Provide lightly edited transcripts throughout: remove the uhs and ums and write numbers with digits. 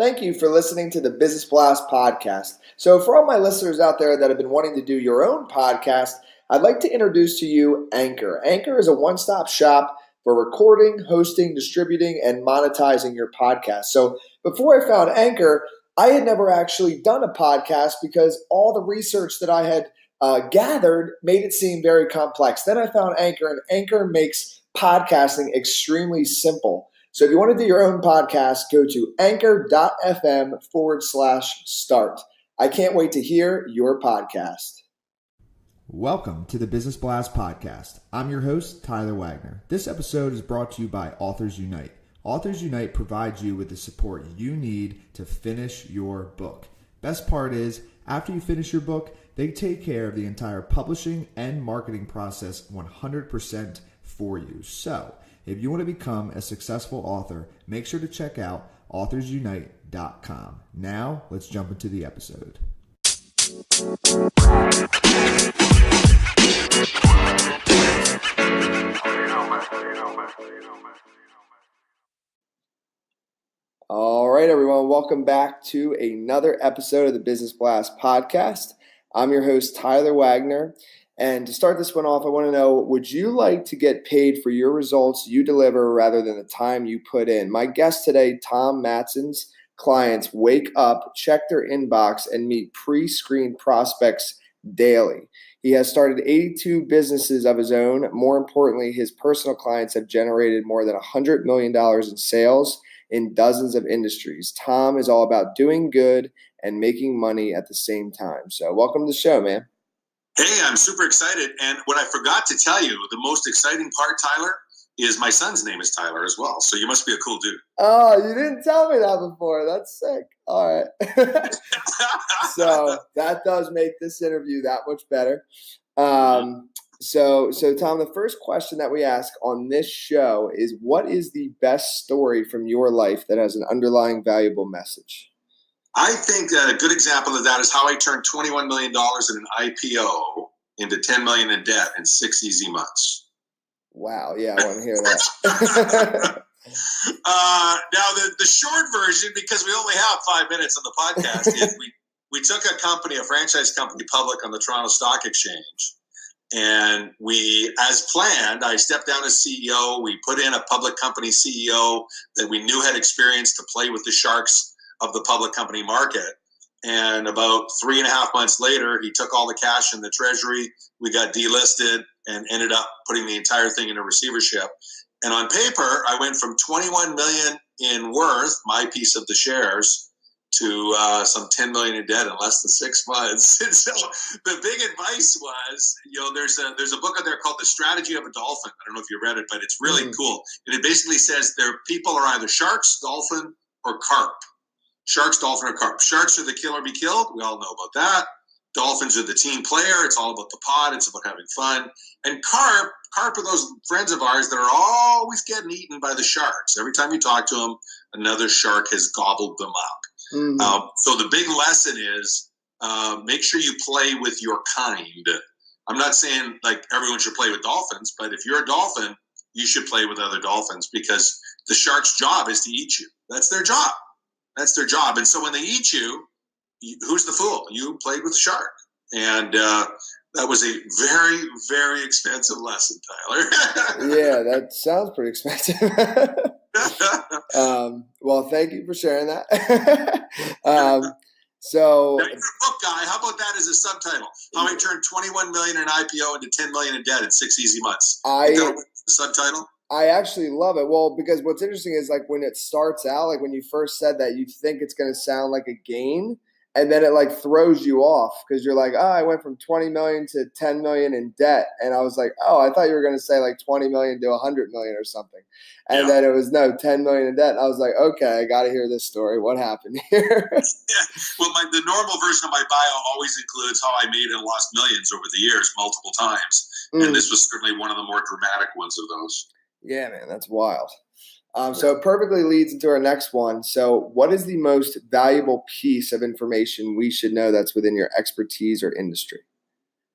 Thank you for listening to the Business Blast podcast. So for all my listeners out there that have been wanting to do your own podcast, I'd like to introduce to you Anchor. Anchor is a one-stop shop for recording, hosting, distributing, and monetizing your podcast. So before I found Anchor, I had never actually done a podcast because all the research that I had gathered made it seem very complex. Then I found Anchor, and Anchor makes podcasting extremely simple. So if you want to do your own podcast, go to anchor.fm/start. I can't wait to hear your podcast. Welcome to the Business Blast podcast. I'm your host, Tyler Wagner. This episode is brought to you by Authors Unite. Authors Unite provides you with the support you need to finish your book. Best part is, after you finish your book, they take care of the entire publishing and marketing process 100% for you. So, if you want to become a successful author, make sure to check out authorsunite.com. Now, let's jump into the episode. All right, everyone. Welcome back to another episode of the Business Blast podcast. I'm your host, Tyler Wagner. And to start this one off, I want to know, would you like to get paid for your results you deliver rather than the time you put in? My guest today, Tom Matzen's clients wake up, check their inbox, and meet pre-screened prospects daily. He has started 82 businesses of his own. More importantly, his personal clients have generated more than $100 million in sales in dozens of industries. Tom is all about doing good and making money at the same time. So welcome to the show, man. Hey, I'm super excited. And what I forgot to tell you, the most exciting part, Tyler, is my son's name is Tyler as well. So you must be a cool dude. Oh, you didn't tell me that before. That's sick. All right. So that does make this interview that much better. So Tom, the first question that we ask on this show is, what is the best story from your life that has an underlying valuable message? I think a good example of that is how I turned $21 million in an IPO into $10 million in debt in 6 easy months. Wow. Yeah, I want to hear that. Now, the short version, because we only have 5 minutes on the podcast, is we took a company, a franchise company, public on the Toronto Stock Exchange. And we, as planned, I stepped down as CEO. We put in a public company CEO that we knew had experience to play with the sharks of the public company market. And about 3.5 months later, he took all the cash in the treasury. We got delisted and ended up putting the entire thing in a receivership. And on paper, I went from 21 million in worth, my piece of the shares, to some 10 million in debt in less than 6 months. And so the big advice was, there's a book out there called The Strategy of a Dolphin. I don't know if you read it, but it's really cool. And it basically says people are either sharks, dolphin, or carp. Sharks, dolphin, or carp. Sharks are the kill or be killed. We all know about that. Dolphins are the team player. It's all about the pod. It's about having fun. And carp are those friends of ours that are always getting eaten by the sharks. Every time you talk to them, another shark has gobbled them up. Mm-hmm. So the big lesson is make sure you play with your kind. I'm not saying like everyone should play with dolphins, but if you're a dolphin, you should play with other dolphins because the shark's job is to eat you. That's their job. That's their job. And so when they eat you, who's the fool? You played with the shark. And that was a very, very expensive lesson, Tyler. Yeah, that sounds pretty expensive. Well, thank you for sharing that. So now, you're a book guy. How about that as a subtitle? How I turned 21 million in IPO into 10 million in debt in 6 easy months. Subtitle? I actually love it. Well, because what's interesting is like when it starts out, like when you first said that, you think it's going to sound like a gain, and then it like throws you off because you're like, oh, I went from 20 million to 10 million in debt. And I was like, oh, I thought you were going to say like 20 million to 100 million or something. And then it was 10 million in debt. And I was like, okay, I got to hear this story. What happened here? Yeah. Well, the normal version of my bio always includes how I made and lost millions over the years multiple times. And this was certainly one of the more dramatic ones of those. Yeah, man, that's wild. So it perfectly leads into our next one. So what is the most valuable piece of information we should know that's within your expertise or industry?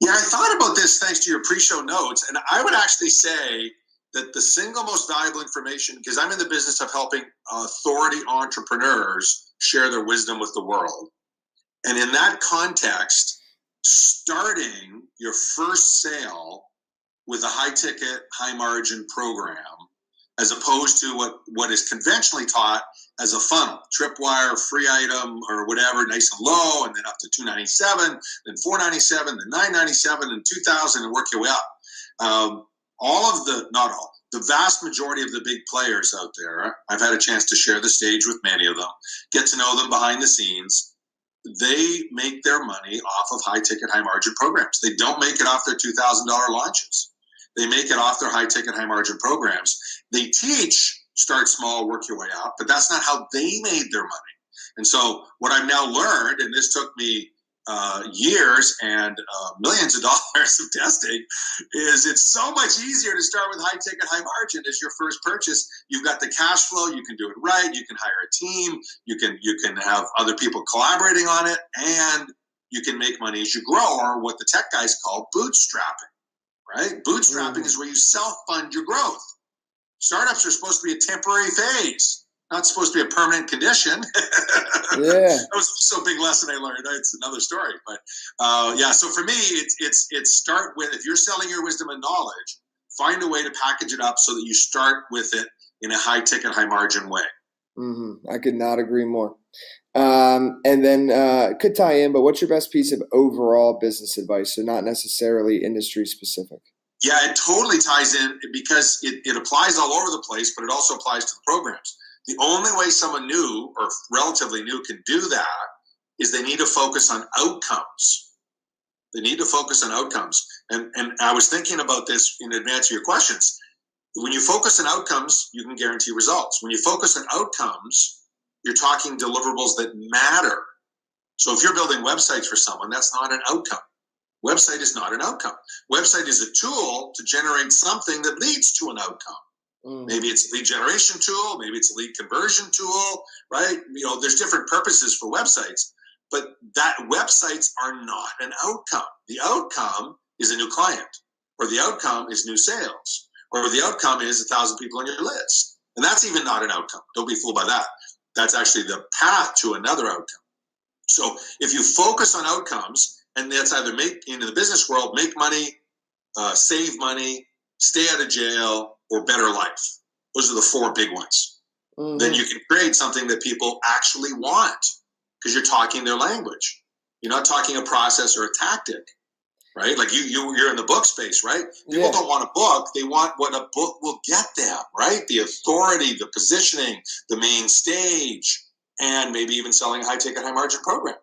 Yeah, I thought about this thanks to your pre-show notes. And I would actually say that the single most valuable information, because I'm in the business of helping authority entrepreneurs share their wisdom with the world. And in that context, starting your first sale with a high ticket, high margin program, as opposed to what is conventionally taught as a funnel, tripwire, free item, or whatever, nice and low, and then up to $297, then $497, then $997, and $2,000, and work your way up. Not all, the vast majority of the big players out there, I've had a chance to share the stage with many of them, get to know them behind the scenes. They make their money off of high ticket, high margin programs. They don't make it off their $2,000 launches. They make it off their high ticket, high margin programs. They teach start small, work your way up, but that's not how they made their money. And so what I've now learned, and this took me years and millions of dollars of testing, is it's so much easier to start with high ticket, high margin as your first purchase. You've got the cash flow, you can do it right, you can hire a team, you can have other people collaborating on it, and you can make money as you grow, or what the tech guys call bootstrapping. Right? Bootstrapping is where you self-fund your growth. Startups are supposed to be a temporary phase, not supposed to be a permanent condition. Yeah. That was so big lesson I learned. It's another story. But so for me, it's start with, if you're selling your wisdom and knowledge, find a way to package it up so that you start with it in a high ticket, high margin way. Mm-hmm. I could not agree more. And then it could tie in, but what's your best piece of overall business advice? So not necessarily industry specific. Yeah, it totally ties in because it applies all over the place, but it also applies to the programs. The only way someone new or relatively new can do that is they need to focus on outcomes. They need to focus on outcomes. And I was thinking about this in advance of your questions. When you focus on outcomes, you can guarantee results. When you focus on outcomes, you're talking deliverables that matter. So if you're building websites for someone, that's not an outcome. Website is not an outcome. Website is a tool to generate something that leads to an outcome. Maybe it's a lead generation tool, maybe it's a lead conversion tool, right? There's different purposes for websites, but that websites are not an outcome. The outcome is a new client, or the outcome is new sales, or the outcome is 1,000 people on your list. And that's even not an outcome. Don't be fooled by that. That's actually the path to another outcome. So if you focus on outcomes, and that's either in the business world, make money, save money, stay out of jail, or better life. Those are the four big ones. Mm-hmm. Then you can create something that people actually want because you're talking their language. You're not talking a process or a tactic, right? Like you're in the book space, right? People don't want a book. They want what a book will get them, right? The authority, the positioning, the main stage, and maybe even selling a high ticket, high margin program,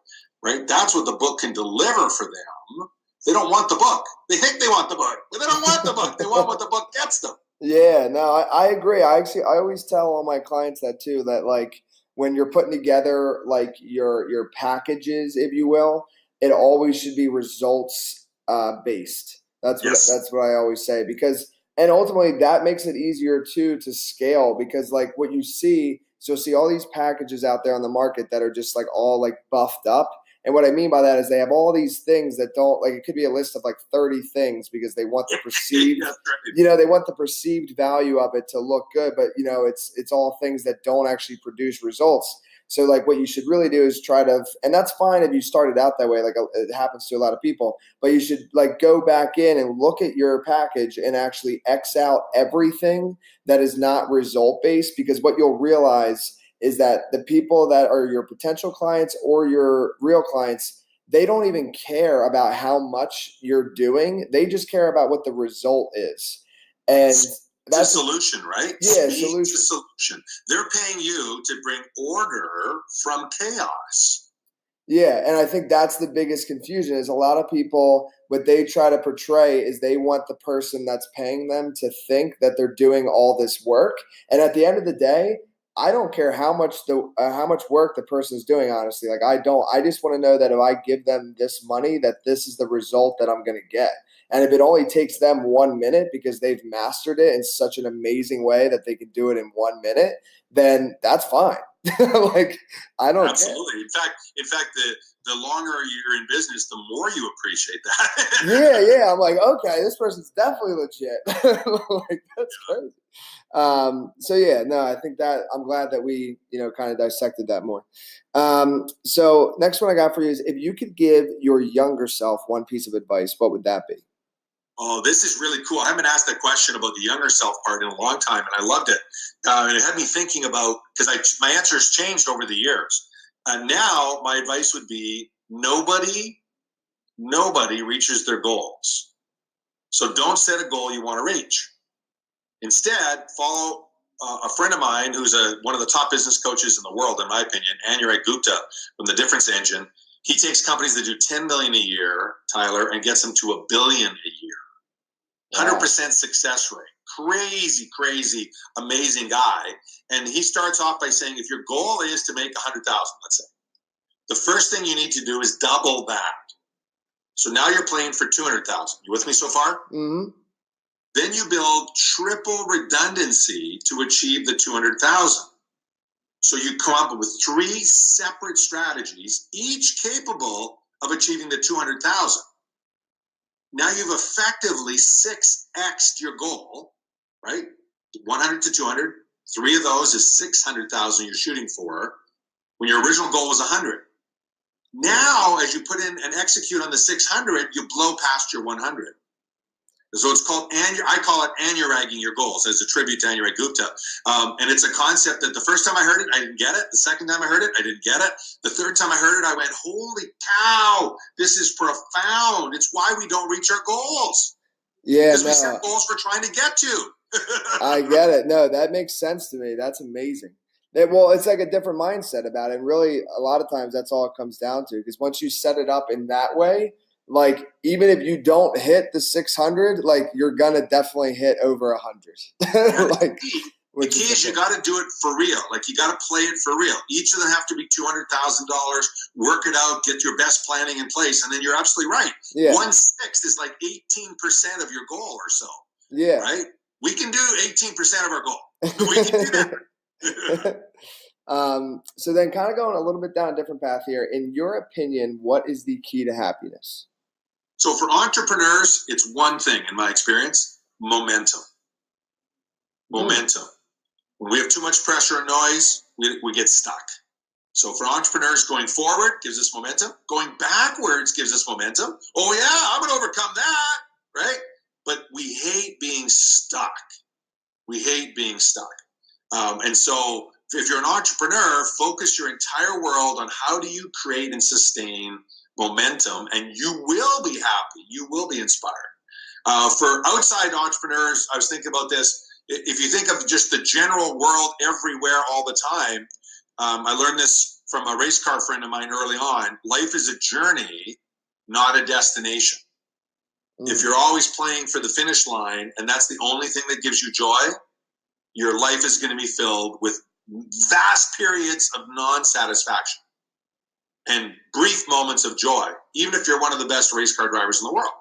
right? That's what the book can deliver for them. They don't want the book. They think they want the book, but they don't want the book. They want what the book gets them. Yeah, no, I agree. I always tell all my clients that too, that like when you're putting together like your packages, if you will, it always should be results based. That's what I always say, and ultimately that makes it easier too to scale, because like what you see, so you'll see all these packages out there on the market that are just like all like buffed up. And what I mean by that is they have all these things that don't, like, it could be a list of like 30 things because they want the perceived, they want the perceived value of it to look good, but it's all things that don't actually produce results. So like what you should really do is try to, and that's fine if you started out that way, like it happens to a lot of people, but you should like go back in and look at your package and actually X out everything that is not result based, because what you'll realize is that the people that are your potential clients or your real clients, they don't even care about how much you're doing. They just care about what the result is. And that's a solution, right? Yeah, solution. They're paying you to bring order from chaos. Yeah, and I think that's the biggest confusion is a lot of people, what they try to portray is they want the person that's paying them to think that they're doing all this work. And at the end of the day, I don't care how much work the person's doing, honestly. Like I just want to know that if I give them this money, that this is the result that I'm going to get. And if it only takes them 1 minute because they've mastered it in such an amazing way that they can do it in 1 minute, then that's fine. Like, I don't Absolutely. In fact, the longer you're in business, the more you appreciate that. care. Yeah. I'm like, okay, this person's definitely legit. Like, that's crazy. So yeah, no, I think that I'm glad that we, kind of dissected that more. So next one I got for you is, if you could give your younger self one piece of advice, what would that be? Oh, this is really cool. I haven't asked that question about the younger self part in a long time, and I loved it. And it had me thinking about, because my answers changed over the years. Now, my advice would be nobody reaches their goals. So don't set a goal you want to reach. Instead, follow a friend of mine who's one of the top business coaches in the world, in my opinion, Anurag Gupta from the Difference Engine. He takes companies that do 10 million a year, Tyler, and gets them to $1 billion a year. 100% success rate. Crazy, amazing guy. And he starts off by saying, if your goal is to make 100,000, let's say, the first thing you need to do is double that. So now you're playing for 200,000. You with me so far? Mm-hmm. Then you build triple redundancy to achieve the 200,000. So you come up with 3 separate strategies, each capable of achieving the 200,000. Now you've effectively 6x'd your goal, right? 100 to 200. 3 of those is 600,000 you're shooting for, when your original goal was 100. Now, as you put in and execute on the 600, you blow past your 100. So it's called, I call it anuragging your goals, as a tribute to Anurag Gupta. And it's a concept that the first time I heard it, I didn't get it. The second time I heard it, I didn't get it. The third time I heard it, I went, holy cow, this is profound. It's why we don't reach our goals. Yeah, because we set goals we're trying to get to. I get it. No, that makes sense to me. That's amazing. Well, it's like a different mindset about it. And really, a lot of times that's all it comes down to. Because once you set it up in that way, like, even if you don't hit the 600, like, you're going to definitely hit over 100. Like, the key is you got to do it for real. Like, you got to play it for real. Each of them have to be $200,000. Work it out. Get your best planning in place. And then you're absolutely right. Yeah. 1/6 is like 18% of your goal or so. Yeah. Right? We can do 18% of our goal. We can do that. So then, kind of going a little bit down a different path here. In your opinion, what is the key to happiness? So for entrepreneurs, it's one thing, in my experience: momentum. Momentum. When we have too much pressure and noise, we get stuck. So for entrepreneurs, going forward gives us momentum. Going backwards gives us momentum. Oh yeah, I'm going to overcome that, right? But we hate being stuck. We hate being stuck. And so if you're an entrepreneur, focus your entire world on how do you create and sustain momentum, and you will be happy. You will be inspired. For outside entrepreneurs, I was thinking about this. If you think of just the general world everywhere all the time, I learned this from a race car friend of mine early on. Life is a journey, not a destination. If you're always playing for the finish line and that's the only thing that gives you joy, your life is going to be filled with vast periods of non-satisfaction and brief moments of joy, even if you're one of the best race car drivers in the world.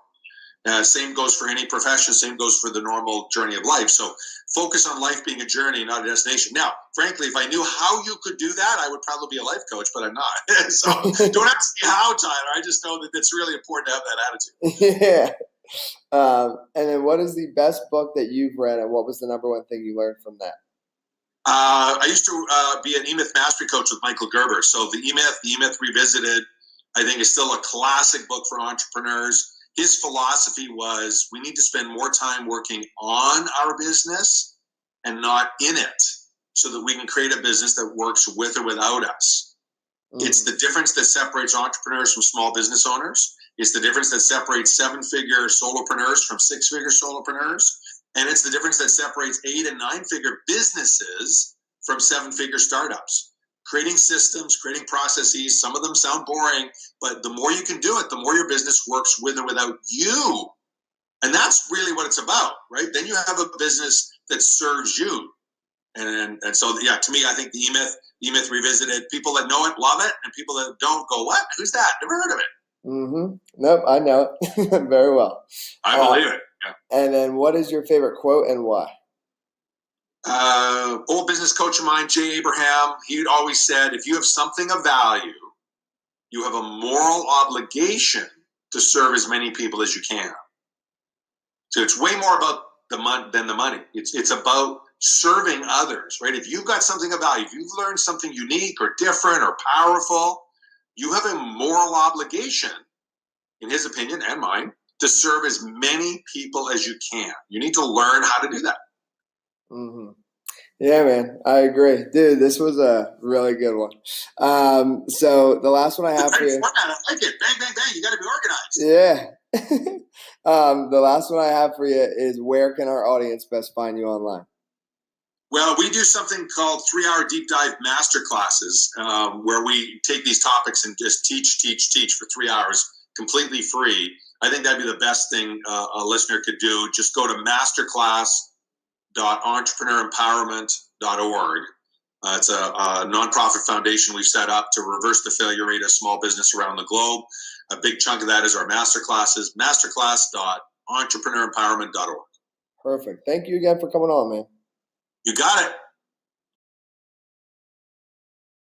Same goes for any profession. Same goes for the normal journey of life. So focus on life being a journey, not a destination. Now, frankly, if I knew how you could do that, I would probably be a life coach, but I'm not. So don't ask me how, Tyler. I just know that it's really important to have that attitude. Yeah. And then what is the best book that you've read, and what was the number one thing you learned from that? I used to be an E-Myth mastery coach with Michael Gerber. So the E-Myth Revisited, I think is still a classic book for entrepreneurs. His philosophy was we need to spend more time working on our business and not in it, so that we can create a business that works with or without us. It's the difference that separates entrepreneurs from small business owners. It's the difference that separates 7-figure solopreneurs from 6-figure solopreneurs. And it's the difference that separates 8- and 9-figure businesses from 7-figure startups. Creating systems, creating processes, some of them sound boring, but the more you can do it, the more your business works with or without you. And that's really what it's about, right? Then you have a business that serves you. And so, yeah, to me, I think the E-Myth Revisited, people that know it love it, and people that don't go, what? Who's that? Never heard of it. Nope, I know it very well. I believe it. Yeah. And then what is your favorite quote and why? Old business coach of mine, Jay Abraham, he always said, if you have something of value, you have a moral obligation to serve as many people as you can. So it's way more about than the money. It's about serving others, right? If you've got something of value, if you've learned something unique or different or powerful, you have a moral obligation, in his opinion and mine, to serve as many people as you can. You need to learn how to do that. Mm-hmm. Yeah, man, I agree. Dude, this was a really good one. So the last one I have for you. I like it. Bang, bang, bang. You got to be organized. Yeah. The last one I have for you is, where can our audience best find you online? Well, we do something called 3-hour deep dive masterclasses, where we take these topics and just teach for 3 hours completely free. I think that'd be the best thing a listener could do. Just go to masterclass.entrepreneuремpowerment.org. It's a nonprofit foundation we've set up to reverse the failure rate of small business around the globe. A big chunk of that is our masterclasses, masterclass.entrepreneuремpowerment.org. Perfect. Thank you again for coming on, man. You got it.